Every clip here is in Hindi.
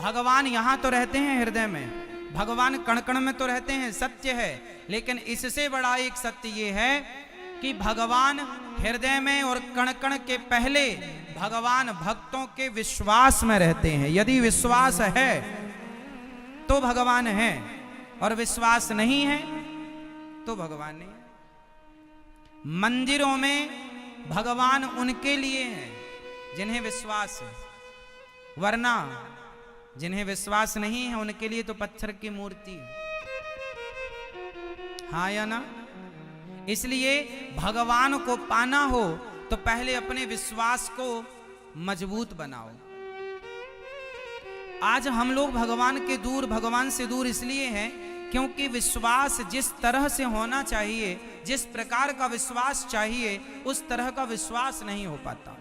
भगवान यहां तो रहते हैं हृदय में, भगवान कण कण में तो रहते हैं, सत्य है। लेकिन इससे बड़ा एक सत्य ये है कि भगवान हृदय में और कण कण के पहले भगवान भक्तों के विश्वास में रहते हैं। यदि विश्वास है तो भगवान है, और विश्वास नहीं है तो भगवान नहीं है। मंदिरों में भगवान उनके लिए हैं जिन्हें विश्वास है, वरना जिन्हें विश्वास नहीं है उनके लिए तो पत्थर की मूर्ति है। हाँ या ना? इसलिए भगवान को पाना हो तो पहले अपने विश्वास को मजबूत बनाओ। आज हम लोग भगवान से दूर इसलिए हैं क्योंकि विश्वास जिस तरह से होना चाहिए, जिस प्रकार का विश्वास चाहिए, उस तरह का विश्वास नहीं हो पाता।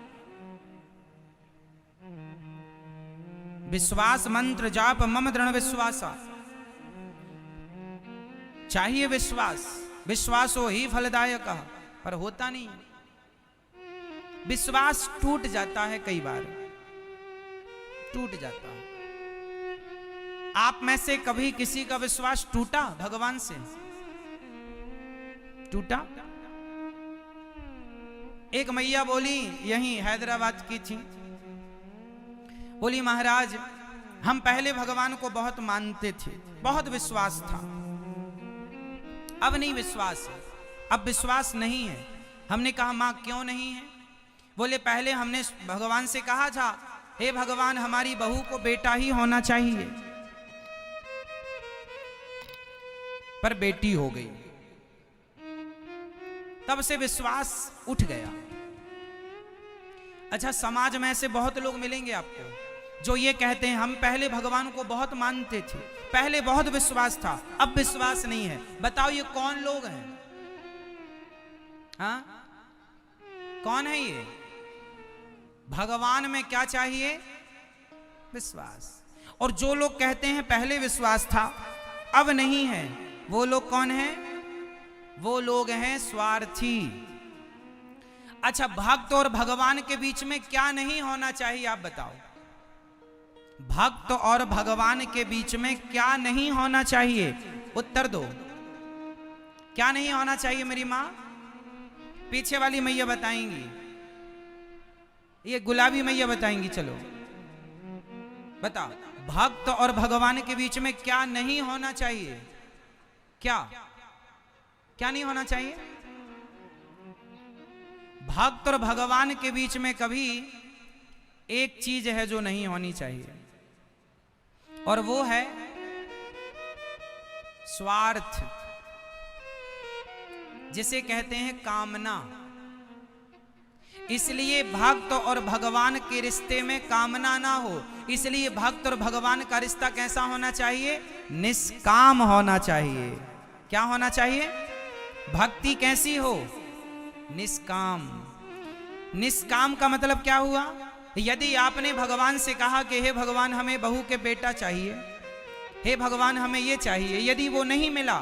विश्वास मंत्र जाप मम दृढ़ विश्वासा, चाहिए विश्वास, विश्वासो ही फलदायक, पर होता नहीं। विश्वास टूट जाता है, कई बार टूट जाता है। आप में से कभी किसी का विश्वास टूटा भगवान से? टूटा? एक मैया बोली, यहीं हैदराबाद की थी, बोली महाराज हम पहले भगवान को बहुत मानते थे, बहुत विश्वास था, अब नहीं विश्वास है, अब विश्वास नहीं है। हमने कहा मां क्यों नहीं है? बोले पहले हमने भगवान से कहा था, हे भगवान हमारी बहू को बेटा ही होना चाहिए, पर बेटी हो गई, तब से विश्वास उठ गया। अच्छा, समाज में ऐसे बहुत लोग मिलेंगे आपको जो ये कहते हैं हम पहले भगवान को बहुत मानते थे, पहले बहुत विश्वास था, अब विश्वास नहीं है। बताओ ये कौन लोग हैं? हाँ, कौन है ये? भगवान में क्या चाहिए? विश्वास। और जो लोग कहते हैं पहले विश्वास था अब नहीं है, वो लोग कौन हैं? वो लोग हैं स्वार्थी। अच्छा, भक्त और भगवान के बीच में क्या नहीं होना चाहिए आप बताओ? भक्त और भगवान के बीच में क्या नहीं होना चाहिए? उत्तर दो। क्या नहीं होना चाहिए मेरी मां? पीछे वाली मैया बताएंगी, ये गुलाबी मैया बताएंगी। चलो बताओ, भक्त और भगवान के बीच में क्या नहीं होना चाहिए? क्या क्या नहीं होना चाहिए? भक्त और भगवान के बीच में कभी एक चीज है जो नहीं होनी चाहिए, और वो है स्वार्थ, जिसे कहते हैं कामना। इसलिए भक्त और भगवान के रिश्ते में कामना ना हो। इसलिए भक्त और भगवान का रिश्ता कैसा होना चाहिए? निष्काम होना चाहिए। क्या होना चाहिए? भक्ति कैसी हो? निष्काम। निष्काम का मतलब क्या हुआ? यदि आपने भगवान से कहा कि हे भगवान हमें बहू के बेटा चाहिए, हे भगवान हमें ये चाहिए, यदि वो नहीं मिला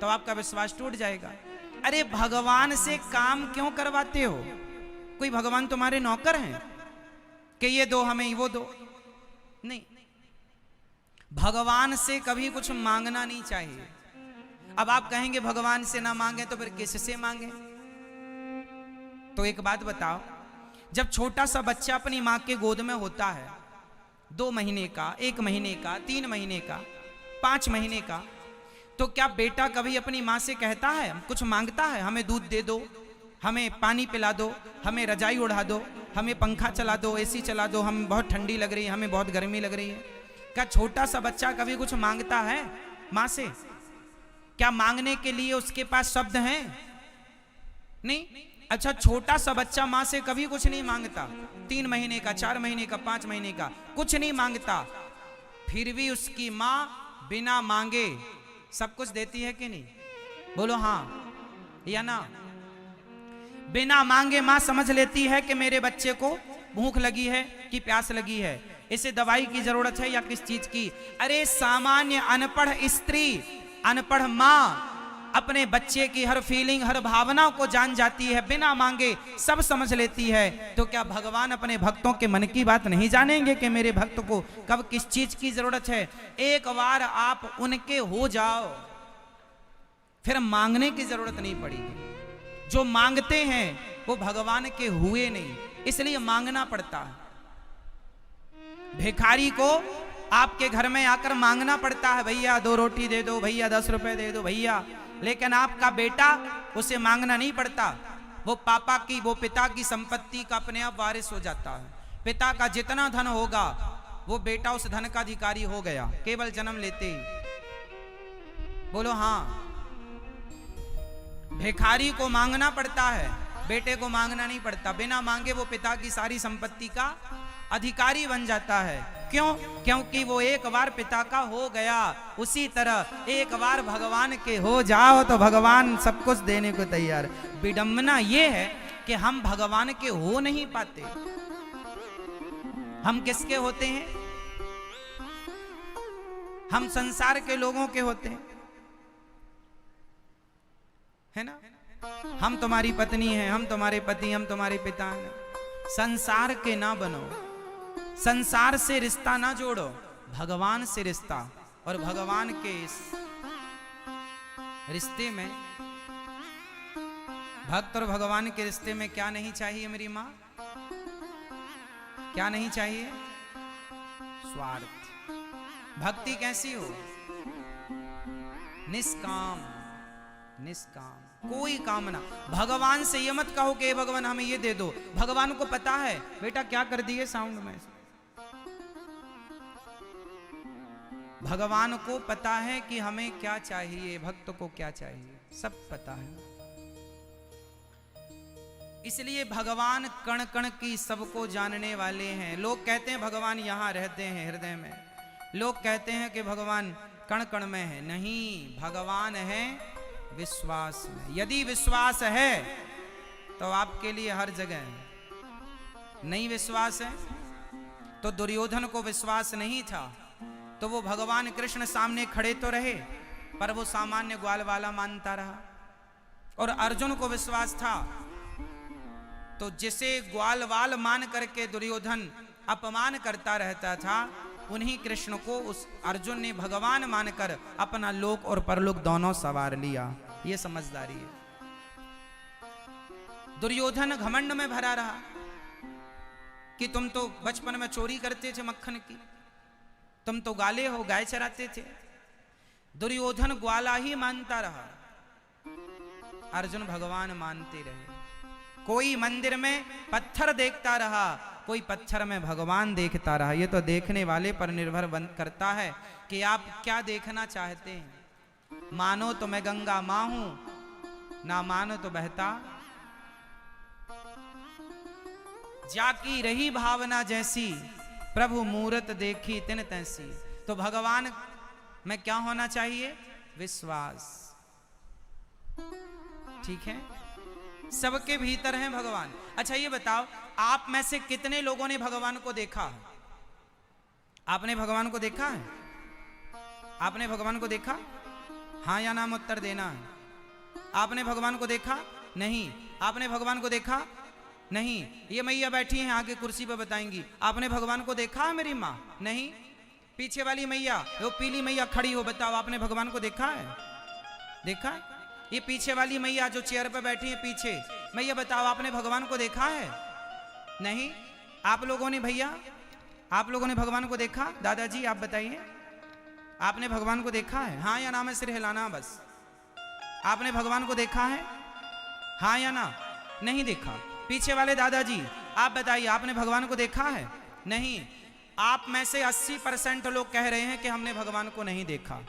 तो आपका विश्वास टूट जाएगा। अरे भगवान से काम क्यों करवाते हो? कोई भगवान तुम्हारे नौकर हैं कि ये दो हमें, वो दो? नहीं, भगवान से कभी कुछ मांगना नहीं चाहिए। अब आप कहेंगे भगवान से ना मांगे तो फिर किससे मांगे? तो एक बात बताओ, जब छोटा सा बच्चा अपनी मां के गोद में होता है, 2 महीने का, 1 महीने का, 3 महीने का, 5 महीने का, तो क्या बेटा कभी अपनी मां से कहता है, कुछ मांगता है, हमें दूध दे दो, हमें पानी पिला दो, हमें रजाई उड़ा दो, हमें पंखा चला दो, एसी चला दो, हमें बहुत ठंडी लग रही है, हमें बहुत गर्मी लग रही है? क्या छोटा सा बच्चा कभी कुछ मांगता है मां से? क्या मांगने के लिए उसके पास शब्द हैं? नहीं। अच्छा, छोटा सा बच्चा मां से कभी कुछ नहीं मांगता, 3 महीने का, 4 महीने का, 5 महीने का, कुछ नहीं मांगता, फिर भी उसकी मां बिना मांगे सब कुछ देती है कि नहीं? बोलो हाँ या ना? बिना मांगे मां समझ लेती है कि मेरे बच्चे को भूख लगी है कि प्यास लगी है, इसे दवाई की जरूरत है या किस चीज की। अरे सामान्य अनपढ़ स्त्री, अनपढ़ मां अपने बच्चे की हर फीलिंग, हर भावना को जान जाती है, बिना मांगे सब समझ लेती है, तो क्या भगवान अपने भक्तों के मन की बात नहीं जानेंगे कि मेरे भक्त को कब किस चीज की जरूरत है? एक बार आप उनके हो जाओ, फिर मांगने की जरूरत नहीं पड़ेगी। जो मांगते हैं वो भगवान के हुए नहीं, इसलिए मांगना पड़ता है। भिखारी को आपके घर में आकर मांगना पड़ता है, भैया 2 रोटी दे दो, भैया 10 रुपए दे दो भैया। लेकिन आपका बेटा, उसे मांगना नहीं पड़ता, वो पापा की, वो पिता की संपत्ति का अपने आप वारिस हो जाता है। पिता का जितना धन होगा वो बेटा उस धन का अधिकारी हो गया, केवल जन्म लेते ही। बोलो हाँ। भिखारी को मांगना पड़ता है, बेटे को मांगना नहीं पड़ता। बिना मांगे वो पिता की सारी संपत्ति का अधिकारी बन जाता है। क्यों? क्योंकि वो एक बार पिता का हो गया। उसी तरह एक बार भगवान के हो जाओ तो भगवान सब कुछ देने को तैयार। विडंबना ये है कि हम भगवान के हो नहीं पाते। हम किसके होते हैं? हम संसार के लोगों के होते हैं, है ना? हम तुम्हारी पत्नी हैं, हम तुम्हारे पति, हम तुम्हारे पिता हैं। संसार के ना बनो, संसार से रिश्ता ना जोड़ो, भगवान से रिश्ता। और भगवान के इस रिश्ते में, भक्त और भगवान के रिश्ते में क्या नहीं चाहिए मेरी माँ? क्या नहीं चाहिए? स्वार्थ। भक्ति कैसी हो? निष्काम, निष्काम, कोई कामना। भगवान से ये मत कहो कि भगवान हमें ये दे दो। भगवान को पता है बेटा क्या कर दिए साउंड में। भगवान को पता है कि हमें क्या चाहिए, भक्त को क्या चाहिए, सब पता है। इसलिए भगवान कण कण की सबको जानने वाले हैं। लोग कहते हैं भगवान यहां रहते हैं हृदय में, लोग कहते हैं कि भगवान कण कण में है। नहीं, भगवान है विश्वास में। यदि विश्वास है तो आपके लिए हर जगह है। नहीं विश्वास है तो दुर्योधन को विश्वास नहीं था तो वो भगवान कृष्ण सामने खड़े तो रहे पर वो सामान्य ग्वाल वाला मानता रहा। और अर्जुन को विश्वास था तो जिसे ग्वाल वाल मान करके दुर्योधन अपमान करता रहता था, उन्हीं कृष्ण को उस अर्जुन ने भगवान मानकर अपना लोक और परलोक दोनों सवार लिया। ये समझदारी है। दुर्योधन घमंड में भरा रहा कि तुम तो बचपन में चोरी करते थे मक्खन की, तुम तो गाले हो, गाय चराते थे। दुर्योधन ग्वाला ही मानता रहा, अर्जुन भगवान मानते रहे। कोई मंदिर में पत्थर देखता रहा, कोई पत्थर में भगवान देखता रहा। ये तो देखने वाले पर निर्भर करता है कि आप क्या देखना चाहते हैं। मानो तो मैं गंगा मां हूं, ना मानो तो बहता जाकी रही भावना जैसी, प्रभु मूरत देखी तिन तैसी। तो भगवान में क्या होना चाहिए? विश्वास। ठीक है, सबके भीतर है भगवान। अच्छा ये बताओ, आप में से कितने लोगों ने भगवान को देखा है? आपने भगवान को देखा है? आपने भगवान को देखा? हाँ या नाम उत्तर देना है। आपने भगवान को देखा? नहीं। आपने भगवान को देखा? नहीं। ये मैया बैठी हैं आगे कुर्सी पर बताएंगी। आपने भगवान को देखा है मेरी माँ? नहीं। पीछे वाली मैया, वो पीली मैया खड़ी हो, बताओ आपने भगवान को देखा है? देखा है? ये पीछे वाली मैया जो चेयर पर बैठी है पीछे, मैया बताओ आपने भगवान को देखा है? नहीं। आप लोगों ने, भैया आप लोगों ने भगवान को देखा? दादाजी आप बताइए, आपने भगवान को देखा है? हाँ या ना में सिर हिलाना बस। आपने भगवान को देखा है? हाँ या ना? नहीं देखा। पीछे वाले दादाजी आप बताइए, आपने भगवान को देखा है? नहीं। आप में से 80% लोग कह रहे हैं कि हमने भगवान को नहीं देखा।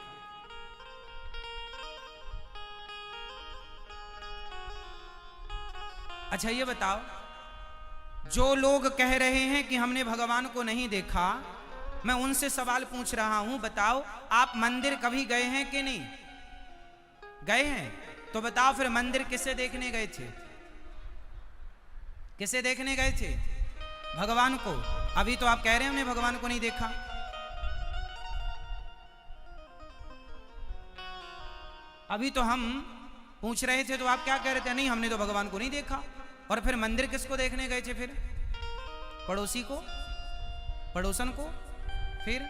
अच्छा ये बताओ, जो लोग कह रहे हैं कि हमने भगवान को नहीं देखा, मैं उनसे सवाल पूछ रहा हूं, बताओ आप मंदिर कभी गए हैं कि नहीं गए हैं? तो बताओ फिर मंदिर किसे देखने गए थे? किसे देखने गए थे? भगवान को। अभी तो आप कह रहे हैं हमने भगवान को नहीं देखा। अभी तो हम पूछ रहे थे तो आप क्या कह रहे थे, नहीं हमने तो भगवान को नहीं देखा। और फिर मंदिर किसको देखने गए थे? फिर पड़ोसी को, पड़ोसन को। फिर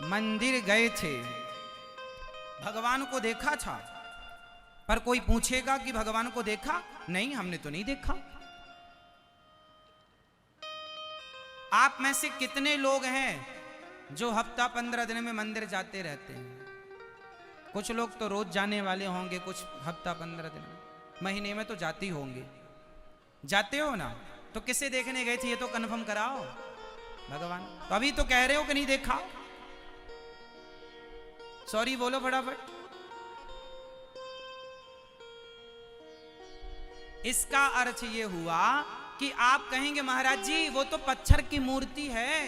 मंदिर गए थे, भगवान को देखा था, पर कोई पूछेगा कि भगवान को देखा? नहीं, हमने तो नहीं देखा। आप में से कितने लोग हैं जो हफ्ता 15 दिन में मंदिर जाते रहते हैं? कुछ लोग तो रोज जाने वाले होंगे, कुछ हफ्ता 15 दिन में, महीने में तो जाते ही होंगे। जाते हो ना? तो किसे देखने गए थे ये तो कंफर्म कराओ। भगवान। तो अभी तो कह रहे हो कि नहीं देखा। सॉरी बोलो फटाफट। इसका अर्थ ये हुआ कि आप कहेंगे महाराज जी वो तो पत्थर की मूर्ति है,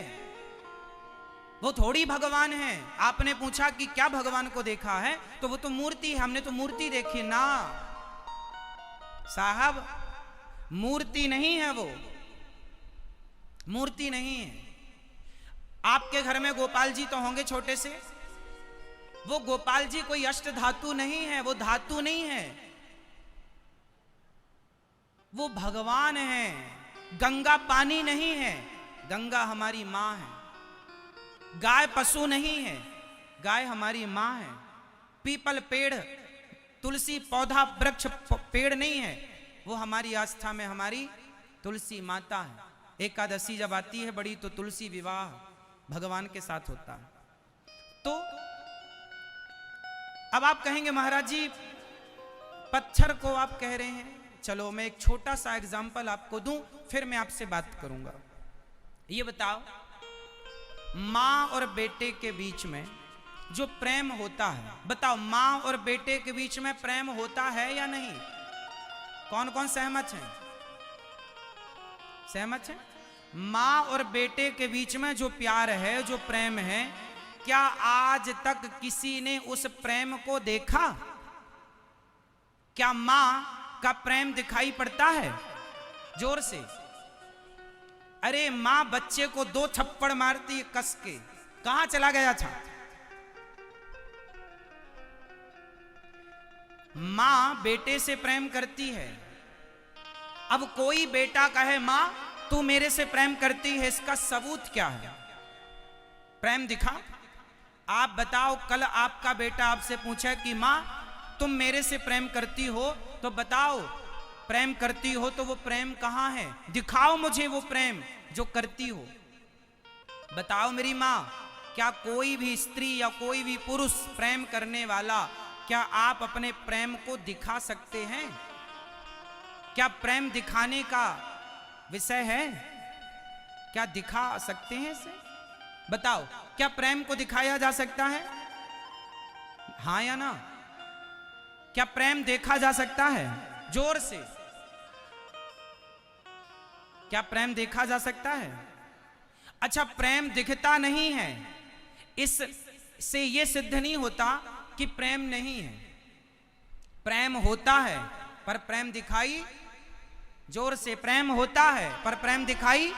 वो थोड़ी भगवान है। आपने पूछा कि क्या भगवान को देखा है, तो वो तो मूर्ति है, हमने तो मूर्ति देखी ना। साहब मूर्ति नहीं है, वो मूर्ति नहीं है। आपके घर में गोपाल जी तो होंगे छोटे से, वो गोपाल जी कोई अष्ट धातु नहीं है, वो धातु नहीं है, वो भगवान है। गंगा पानी नहीं है, गंगा हमारी मां है। गाय पशु नहीं है, गाय हमारी मां है। पीपल पेड़, तुलसी पौधा वृक्ष पेड़ नहीं है, वो हमारी आस्था में हमारी तुलसी माता है। एकादशी जब आती है बड़ी तो तुलसी विवाह भगवान के साथ होता है। तो अब आप कहेंगे महाराज जी पत्थर को आप कह रहे हैं, चलो मैं एक छोटा सा एग्जाम्पल आपको दूं, फिर मैं आपसे बात करूंगा। ये बताओ मां और बेटे के बीच में जो प्रेम होता है, बताओ मां और बेटे के बीच में प्रेम होता है या नहीं? कौन कौन सहमत हैं? सहमत हैं? मां और बेटे के बीच में जो प्यार है, जो प्रेम है, क्या आज तक किसी ने उस प्रेम को देखा? क्या मां का प्रेम दिखाई पड़ता है? जोर से। अरे मां बच्चे को 2 थप्पड़ मारती है कस के, कहां चला गया था? मां बेटे से प्रेम करती है। अब कोई बेटा कहे मां तू मेरे से प्रेम करती है, इसका सबूत क्या है? प्रेम दिखा। आप बताओ कल आपका बेटा आपसे पूछे कि मां तुम मेरे से प्रेम करती हो, तो बताओ प्रेम करती हो तो वो प्रेम कहां है? दिखाओ मुझे वो प्रेम जो करती हो। बताओ मेरी मां, क्या कोई भी स्त्री या कोई भी पुरुष प्रेम करने वाला, क्या आप अपने प्रेम को दिखा सकते हैं? क्या प्रेम दिखाने का विषय है? क्या दिखा सकते हैं इसे? बताओ क्या प्रेम को दिखाया जा सकता है? हां या ना? क्या प्रेम देखा जा सकता है? जोर से। क्या प्रेम देखा जा सकता है? अच्छा प्रेम दिखता नहीं है, इससे यह सिद्ध नहीं होता कि प्रेम नहीं है। प्रेम होता है पर प्रेम दिखाई, जोर से, प्रेम होता है पर प्रेम दिखाई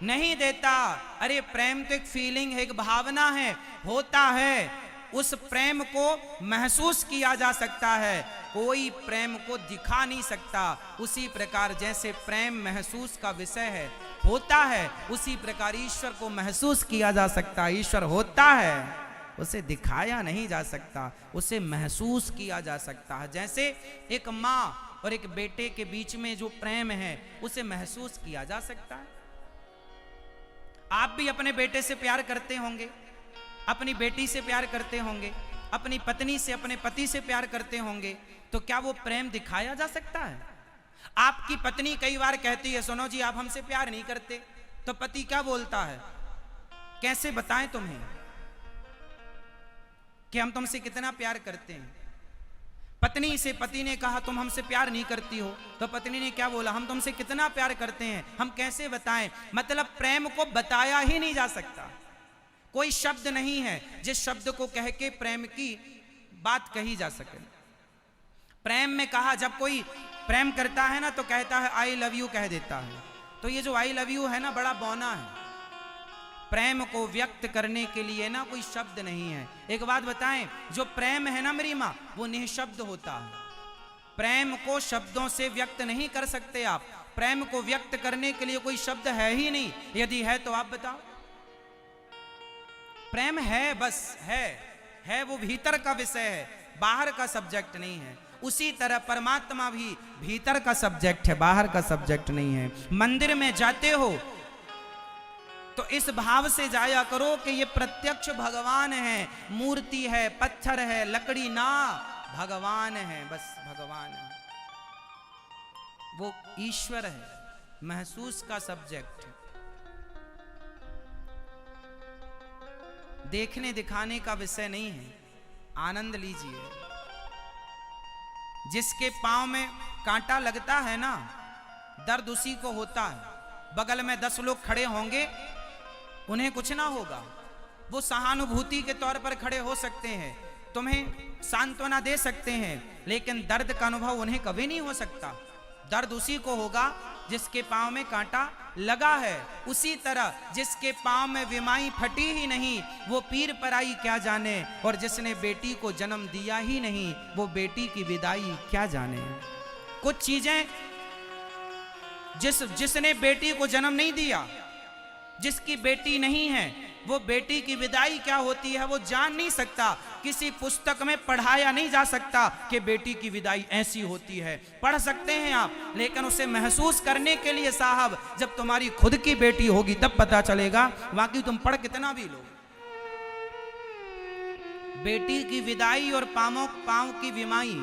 नहीं देता। अरे प्रेम तो एक फीलिंग है, एक भावना है, होता है। उस प्रेम को महसूस किया जा सकता है, कोई प्रेम को दिखा नहीं सकता। उसी प्रकार जैसे प्रेम महसूस का विषय है, होता है, उसी प्रकार ईश्वर को महसूस किया जा सकता है। ईश्वर होता है, उसे दिखाया नहीं जा सकता, उसे महसूस किया जा सकता है। जैसे एक माँ और एक बेटे के बीच में जो प्रेम है उसे महसूस किया जा सकता है। आप भी अपने बेटे से प्यार करते होंगे, अपनी बेटी से प्यार करते होंगे, अपनी पत्नी से, अपने पति से प्यार करते होंगे, तो क्या वो प्रेम दिखाया जा सकता है? आपकी पत्नी कई बार कहती है सुनो जी आप हमसे प्यार नहीं करते, तो पति क्या बोलता है? कैसे बताएं तुम्हें कि हम तुमसे कितना प्यार करते हैं? पत्नी से पति ने कहा तुम हमसे प्यार नहीं करती हो, तो पत्नी ने क्या बोला? हम तुमसे कितना प्यार करते हैं, हम कैसे बताएं? मतलब प्रेम को बताया ही नहीं जा सकता। कोई शब्द नहीं है जिस शब्द को कह के प्रेम की बात कही जा सके। प्रेम में कहा, जब कोई प्रेम करता है ना तो कहता है आई लव यू कह देता है। तो ये जो आई लव यू है ना बड़ा बौना है। प्रेम को व्यक्त करने के लिए ना कोई शब्द नहीं है। एक बात बताएं, जो प्रेम है ना मेरी माँ, वो निःशब्द होता है। प्रेम को शब्दों से व्यक्त नहीं कर सकते आप। प्रेम को व्यक्त करने के लिए कोई शब्द है ही नहीं। यदि है तो आप बताओ। प्रेम है, बस है वो भीतर का विषय है, बाहर का सब्जेक्ट नहीं है। उसी तरह परमात्मा भी भीतर का सब्जेक्ट है, बाहर का सब्जेक्ट नहीं है। मंदिर में जाते हो तो इस भाव से जाया करो कि ये प्रत्यक्ष भगवान है, मूर्ति है, पत्थर है, लकड़ी ना, भगवान है, बस भगवान है, वो ईश्वर है, महसूस का सब्जेक्ट है। देखने दिखाने का विषय नहीं है। आनंद लीजिए। जिसके पांव में कांटा लगता है ना, दर्द उसी को होता है। बगल में 10 लोग खड़े होंगे, उन्हें कुछ ना होगा, वो सहानुभूति के तौर पर खड़े हो सकते हैं, तुम्हें सांत्वना दे सकते हैं, लेकिन दर्द का अनुभव उन्हें कभी नहीं हो सकता। दर्द उसी को होगा जिसके पांव में कांटा लगा है। उसी तरह जिसके पांव में विमाई फटी ही नहीं, वो पीर पराई क्या जाने, और जिसने बेटी को जन्म दिया ही नहीं, वो बेटी की विदाई क्या जाने। कुछ चीजें जिसने बेटी को जन्म नहीं दिया, जिसकी बेटी नहीं है, वो बेटी की विदाई क्या होती है वो जान नहीं सकता। किसी पुस्तक में पढ़ाया नहीं जा सकता कि बेटी की विदाई ऐसी होती है। पढ़ सकते हैं आप, लेकिन उसे महसूस करने के लिए साहब जब तुम्हारी खुद की बेटी होगी तब पता चलेगा। बाकी तुम पढ़ कितना भी लो। बेटी की विदाई और पांव की विमाई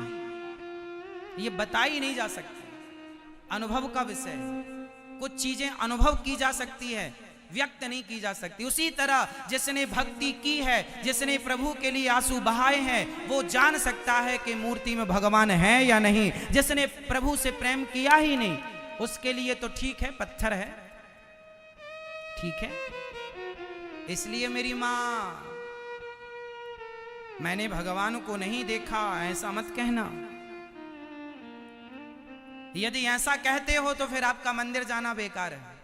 ये बताई नहीं जा सकती, अनुभव का विषय है। कुछ चीजें अनुभव की जा सकती है, व्यक्त नहीं की जा सकती। उसी तरह जिसने भक्ति की है, जिसने प्रभु के लिए आंसू बहाए हैं, वो जान सकता है कि मूर्ति में भगवान है या नहीं। जिसने प्रभु से प्रेम किया ही नहीं, उसके लिए तो ठीक है, पत्थर है, ठीक है। इसलिए मेरी मां, मैंने भगवान को नहीं देखा ऐसा मत कहना। यदि ऐसा कहते हो तो फिर आपका मंदिर जाना बेकार है,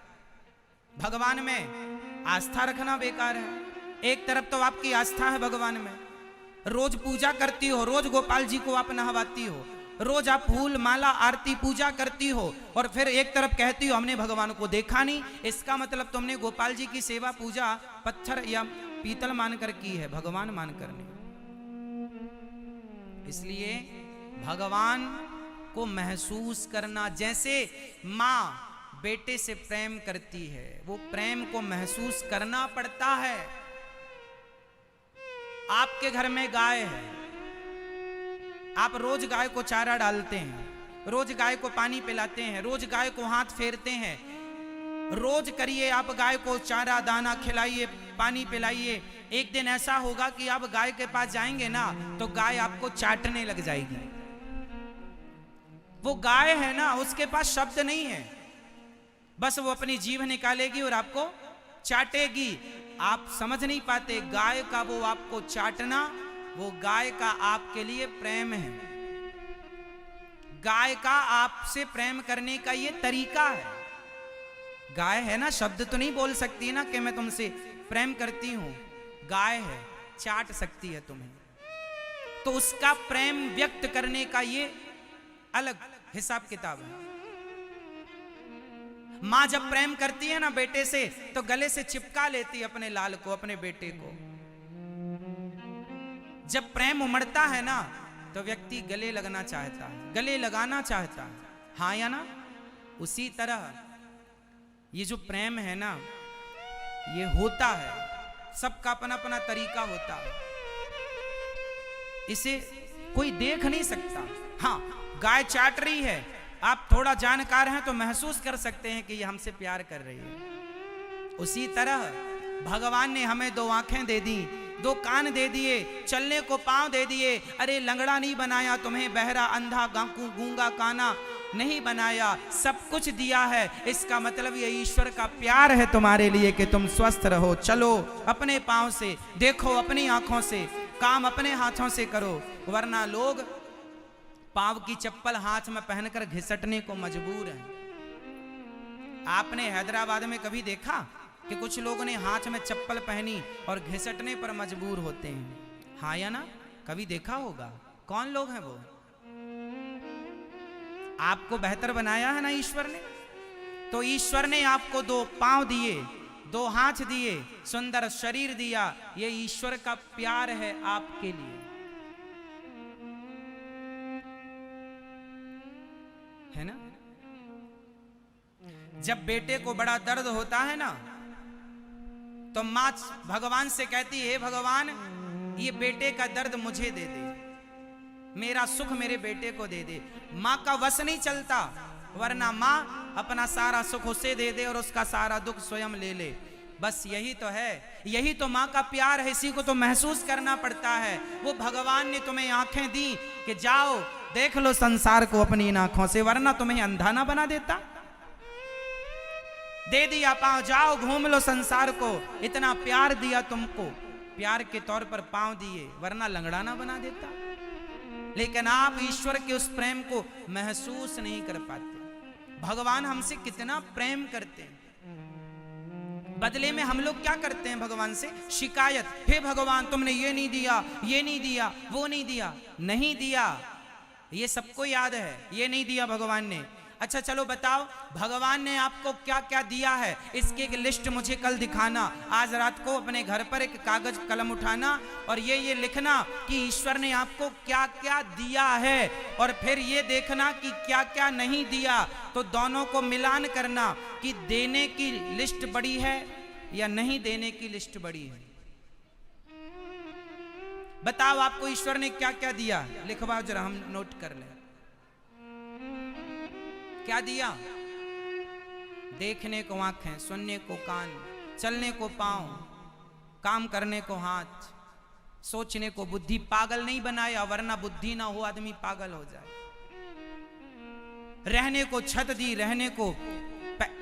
भगवान में आस्था रखना बेकार है। एक तरफ तो आपकी आस्था है भगवान में, रोज पूजा करती हो, रोज गोपाल जी को आप नहवाती हो, रोज आप फूल माला आरती पूजा करती हो, और फिर एक तरफ कहती हो हमने भगवान को देखा नहीं। इसका मतलब तुमने गोपाल जी की सेवा पूजा पत्थर या पीतल मानकर की है, भगवान मानकर नहीं। इसलिए भगवान को महसूस करना, जैसे मां बेटे से प्रेम करती है, वो प्रेम को महसूस करना पड़ता है। आपके घर में गाय है, आप रोज गाय को चारा डालते हैं, रोज गाय को पानी पिलाते हैं, रोज गाय को हाथ फेरते हैं, रोज करिए आप गाय को चारा दाना खिलाइए, पानी पिलाइए। एक दिन ऐसा होगा कि आप गाय के पास जाएंगे ना तो गाय आपको चाटने लग जाएगी। वो गाय है ना, उसके पास शब्द नहीं है, बस वो अपनी जीभ निकालेगी और आपको चाटेगी। आप समझ नहीं पाते, गाय का वो आपको चाटना, वो गाय का आपके लिए प्रेम है। गाय का आपसे प्रेम करने का ये तरीका है। गाय है ना, शब्द तो नहीं बोल सकती ना कि मैं तुमसे प्रेम करती हूं। गाय है, चाट सकती है तुम्हें, तो उसका प्रेम व्यक्त करने का ये अलग हिसाब किताब है। मां जब प्रेम करती है ना बेटे से, तो गले से चिपका लेती है अपने लाल को, अपने बेटे को। जब प्रेम उमड़ता है ना तो व्यक्ति गले लगना चाहता है, गले लगाना चाहता है, हाँ या ना। उसी तरह ये जो प्रेम है ना, ये होता है, सबका अपना अपना तरीका होता है, इसे कोई देख नहीं सकता। हाँ, गाय चाट रही है, आप थोड़ा जानकार हैं तो महसूस कर सकते हैं कि ये हमसे प्यार कर रही है। उसी तरह भगवान ने हमें 2 आंखें दे दी, 2 कान दे दिए, चलने को पांव दे दिए। अरे लंगड़ा नहीं बनाया तुम्हें, बहरा अंधा गूंगा काना नहीं बनाया, सब कुछ दिया है। इसका मतलब ये ईश्वर का प्यार है तुम्हारे लिए कि तुम स्वस्थ रहो। चलो अपने पांव से, देखो अपनी आंखों से, काम अपने हाथों से करो, वरना लोग पांव की चप्पल हाथ में पहनकर घिसटने को मजबूर हैं। आपने हैदराबाद में कभी देखा कि कुछ लोगों ने हाथ में चप्पल पहनी और घिसटने पर मजबूर होते हैं। हाँ या ना? कभी देखा होगा? कौन लोग हैं वो? आपको बेहतर बनाया है ना ईश्वर ने। तो ईश्वर ने आपको 2 पांव दिए, 2 हाथ दिए, सुंदर शरीर दिया। ये ईश्वर का प्यार है आपके लिए, है ना? जब बेटे को बड़ा दर्द होता है ना, तो माँ भगवान से कहती है, हे भगवान, ये बेटे का दर्द मुझे दे दे, मेरा सुख मेरे बेटे को दे दे। माँ का वश नहीं चलता, वरना माँ अपना सारा सुख उसे दे दे और उसका सारा दुख स्वयं ले ले। बस यही तो है, यही तो माँ का प्यार है। इसी को तो महसूस करना पड़ता है। वो भगवान ने तुम्हें आंखें दी कि जाओ देख लो संसार को अपनी इन आंखों से, वरना तुम्हें अंधा ना बना देता। दे दिया पांव, जाओ घूम लो संसार को। इतना प्यार दिया तुमको, प्यार के तौर पर पांव दिए, वरना लंगड़ा ना बना देता। लेकिन आप ईश्वर के उस प्रेम को महसूस नहीं कर पाते। भगवान हमसे कितना प्रेम करते हैं, बदले में हम लोग क्या करते हैं भगवान से? शिकायत। हे भगवान, तुमने ये नहीं दिया, ये नहीं दिया, वो नहीं दिया। नहीं दिया, ये सबको याद है, ये नहीं दिया भगवान ने। अच्छा चलो बताओ, भगवान ने आपको क्या क्या दिया है, इसकी एक लिस्ट मुझे कल दिखाना। आज रात को अपने घर पर एक कागज कलम उठाना और ये लिखना कि ईश्वर ने आपको क्या क्या दिया है, और फिर ये देखना कि क्या क्या नहीं दिया। तो दोनों को मिलान करना कि देने की लिस्ट बड़ी है या नहीं देने की लिस्ट बड़ी है। बताओ आपको ईश्वर ने क्या क्या दिया, लिखवाओ जरा, हम नोट कर लें। क्या दिया? देखने को आंखें, सुनने को कान, चलने को पांव, काम करने को हाथ, सोचने को बुद्धि। पागल नहीं बनाया, वरना बुद्धि ना हो आदमी पागल हो जाए। रहने को छत दी, रहने को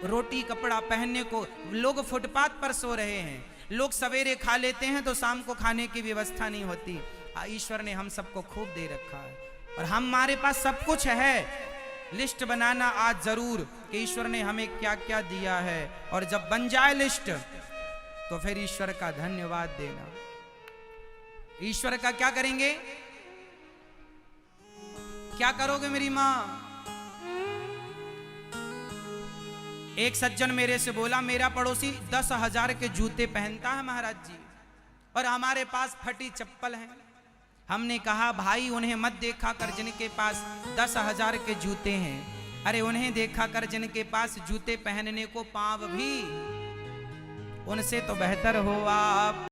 रोटी कपड़ा, पहनने को। लोग फुटपाथ पर सो रहे हैं, लोग सवेरे खा लेते हैं तो शाम को खाने की व्यवस्था नहीं होती। ईश्वर ने हम सबको खूब दे रखा है और हमारे पास सब कुछ है। लिस्ट बनाना आज जरूर कि ईश्वर ने हमें क्या क्या दिया है, और जब बन जाए लिस्ट तो फिर ईश्वर का धन्यवाद देना। ईश्वर का क्या करेंगे? क्या करोगे मेरी मां? एक सज्जन मेरे से बोला, मेरा पड़ोसी 10,000 के जूते पहनता है महाराज जी, और हमारे पास फटी चप्पल है। हमने कहा, भाई उन्हें मत देखा कर जिनके पास 10,000 के जूते हैं। अरे उन्हें देखा कर जिनके पास जूते पहनने को पांव भी, उनसे तो बेहतर हो आप।